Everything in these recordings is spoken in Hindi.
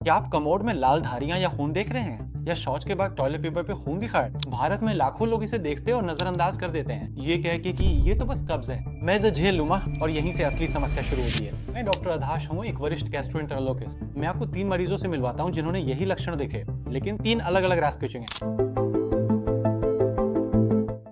क्या आप कमोड में लाल धारियां या खून देख रहे हैं? या शौच के बाद टॉयलेट पेपर पे खून दिखा है? भारत में लाखों लोग इसे देखते और नजरअंदाज कर देते हैं, ये कह के कि ये तो बस कब्ज है, मैं इसे झेल लूंगा। और यहीं से असली समस्या शुरू होती है। मैं डॉक्टर अधाश हूँ, एक वरिष्ठ गैस्ट्रोएंटेरोलॉजिस्ट। मैं आपको 3 मरीजों से मिलवाता हूँ जिन्होंने यही लक्षण देखे, लेकिन 3 अलग अलग रास्ते चुने।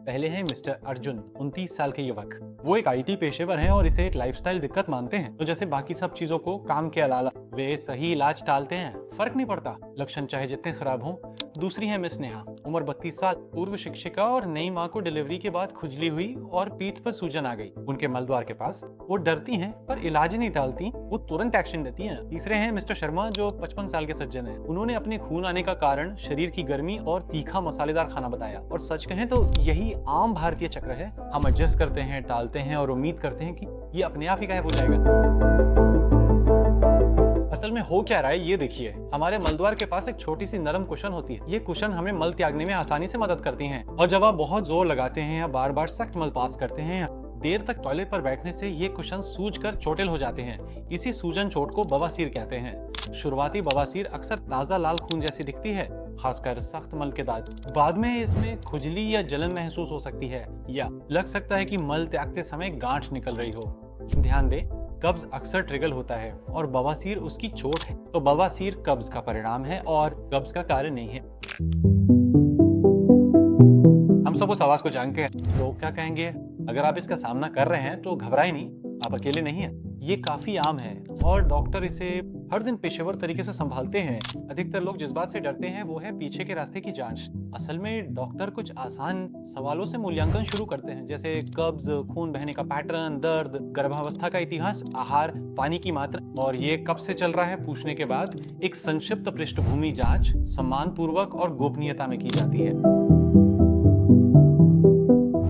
पहले हैं मिस्टर अर्जुन, 29 साल के युवक। वो एक आईटी पेशेवर हैं और इसे एक लाइफस्टाइल दिक्कत मानते हैं। तो जैसे बाकी सब चीजों को काम के अलावा वे सही इलाज टालते हैं, फर्क नहीं पड़ता, लक्षण चाहे जितने खराब हों। दूसरी है मिस नेहा, उम्र 32 साल, पूर्व शिक्षिका और नई माँ को डिलीवरी के बाद खुजली हुई और पीठ पर सूजन आ गई उनके मलद्वार के पास। वो डरती हैं पर इलाज नहीं टालती, वो तुरंत एक्शन लेती हैं। तीसरे हैं मिस्टर शर्मा, जो 55 साल के सज्जन हैं। उन्होंने अपने खून आने का कारण शरीर की गर्मी और तीखा मसालेदार खाना बताया। और सच कहें तो यही आम भारतीय चक्र है, हम एडजस्ट करते हैं, टालते हैं और उम्मीद करते हैं कि ये अपने आप ही गायब हो जाएगा। असल में हो क्या रहा है ये देखिए। हमारे मलद्वार के पास एक छोटी सी नरम कुशन होती है। ये कुशन हमें मल त्यागने में आसानी से मदद करती हैं। और जब आप बहुत जोर लगाते हैं या बार बार सख्त मल पास करते हैं, देर तक टॉयलेट पर बैठने से ये कुशन सूजकर चोटिल हो जाते हैं। इसी सूजन चोट को बवासीर कहते हैं। शुरुआती बवासीर अक्सर ताजा लाल खून जैसी दिखती है, खासकर सख्त मल के बाद में इसमें खुजली या जलन महसूस हो सकती है, या लग सकता है कि मल त्यागते समय गांठ निकल रही हो। ध्यान दें, कब्ज अक्सर ट्रिगर होता है और बवासीर उसकी चोट है। तो बवासीर कब्ज का परिणाम है और कब्ज का कारण नहीं है। हम सब उस आवाज को जान के लोग क्या कहेंगे। अगर आप इसका सामना कर रहे हैं तो घबराएं नहीं, आप अकेले नहीं हैं। ये काफी आम है और डॉक्टर इसे हर दिन पेशेवर तरीके से संभालते हैं। अधिकतर लोग जिस बात से डरते हैं वो है पीछे के रास्ते की जांच। असल में डॉक्टर कुछ आसान सवालों से मूल्यांकन शुरू करते हैं, जैसे कब्ज, खून बहने का पैटर्न, दर्द, गर्भावस्था का इतिहास, आहार, पानी की मात्रा और ये कब से चल रहा है पूछने के बाद एक संक्षिप्त पृष्ठभूमि जांच सम्मानपूर्वक और गोपनीयता में की जाती है।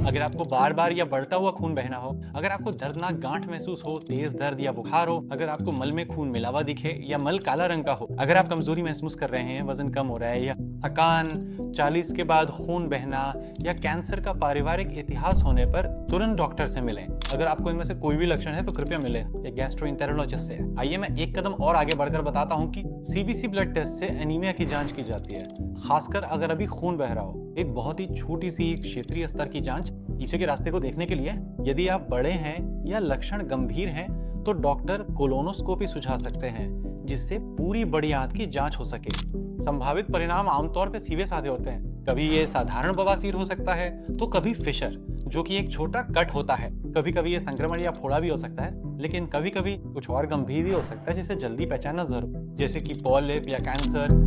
अगर आपको बार बार या बढ़ता हुआ खून बहना हो, अगर आपको दर्दनाक गांठ महसूस हो, तेज दर्द या बुखार हो, अगर आपको मल में खून मिला हुआ दिखे या मल काला रंग का हो, अगर आप कमजोरी महसूस कर रहे हैं, वजन कम हो रहा है या थकान, 40 के बाद खून बहना या कैंसर का पारिवारिक इतिहास होने पर तुरंत डॉक्टर से मिलें। अगर आपको इनमें से कोई भी लक्षण है तो कृपया मिलें एक गैस्ट्रोएंटेरोलॉजिस्ट से। आइए मैं एक कदम और आगे बढ़कर बताता हूँ कि सीबीसी ब्लड टेस्ट से एनीमिया की जांच की जाती है, खासकर अगर अभी खून बह रहा हो। एक बहुत ही छोटी सी क्षेत्रीय स्तर की जांच पीछे के रास्ते को देखने के लिए। यदि आप बड़े हैं या लक्षण गंभीर हैं तो डॉक्टर कोलोनोस्कोपी सुझा सकते हैं, जिससे पूरी बड़ी आंत की जांच हो सके। संभावित परिणाम आमतौर पर सीधे साधे होते हैं। कभी ये साधारण बवासीर हो सकता है तो कभी फिशर, जो कि एक छोटा कट होता है। कभी कभी ये संक्रमण या फोड़ा भी हो सकता है, लेकिन कभी कभी कुछ और गंभीर भी हो सकता है जिसे जल्दी पहचानना जरूर, जैसे कि पॉलिप या कैंसर।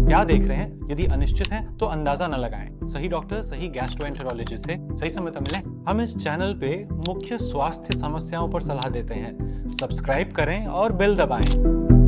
क्या देख रहे हैं? यदि अनिश्चित है तो अंदाजा न लगाएं। सही डॉक्टर, सही गैस्ट्रोएंटेरोलॉजिस्ट से सही समय पर मिलें। हम इस चैनल पे मुख्य स्वास्थ्य समस्याओं पर सलाह देते हैं। सब्सक्राइब करें और बेल दबाएं।